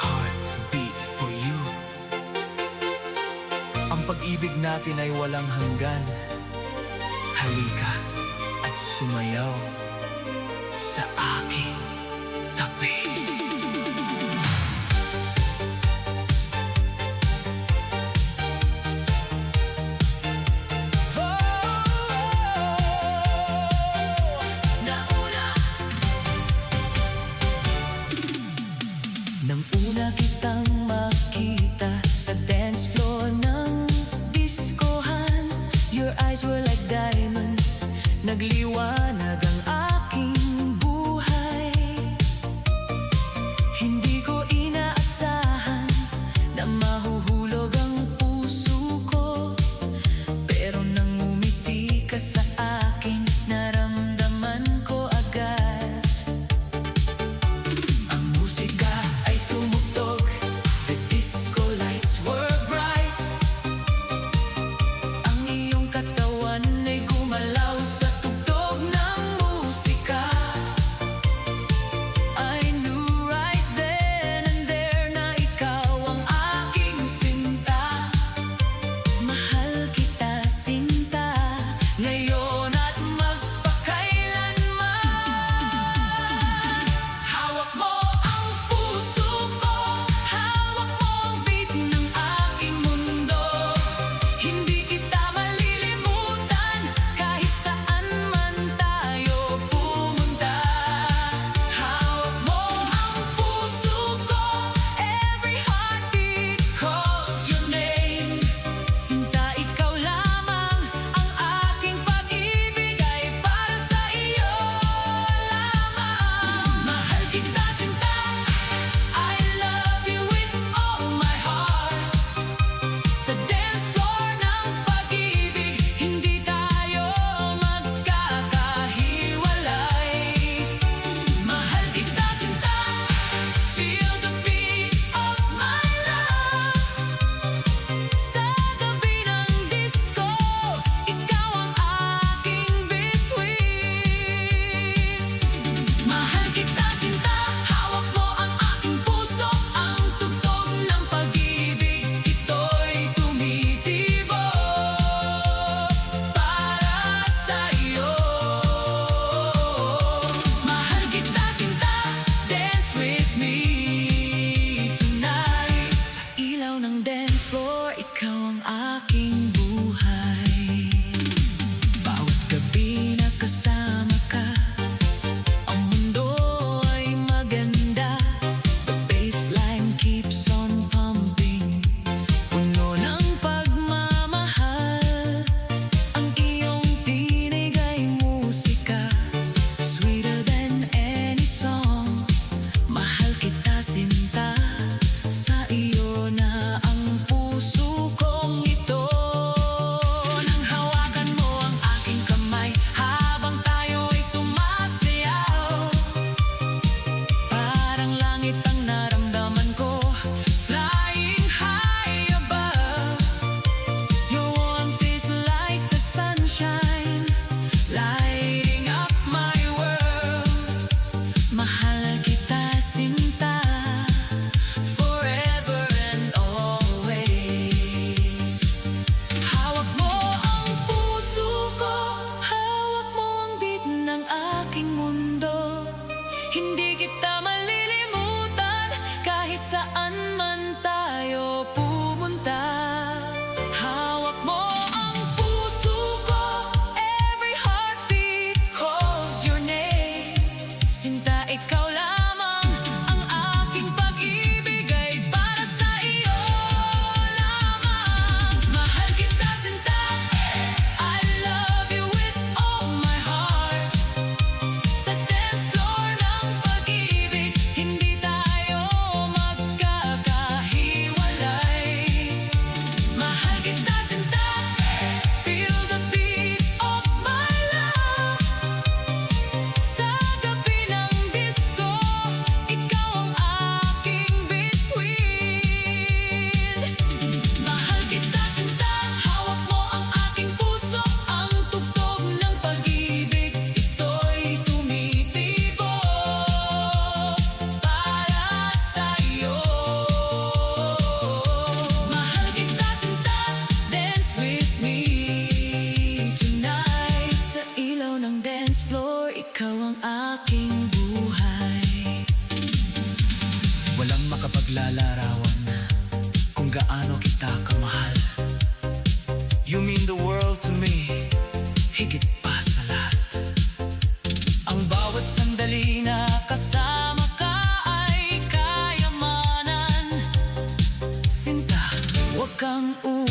heart beat for you. Ang pag-ibig natin ay walang hanggan. Halika at sumayaw sa aking tabi. Nang una kitang makita sa dance floor ng diskohan, your eyes were like diamonds, nagliwanag ang aking buhay. Hindi ko inaasahan na mahuhulog ang puso ko, pero nang umiti ka sa akin, naramdaman ko agad. Ang musika ay tumugtog, the disco lights were bright. Ang iyong katawan ay gumalaw sa tugtog na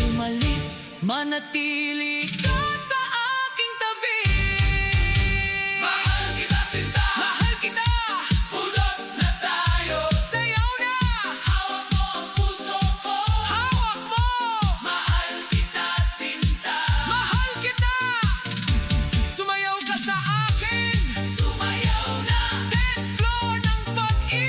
umalis, manatili ka.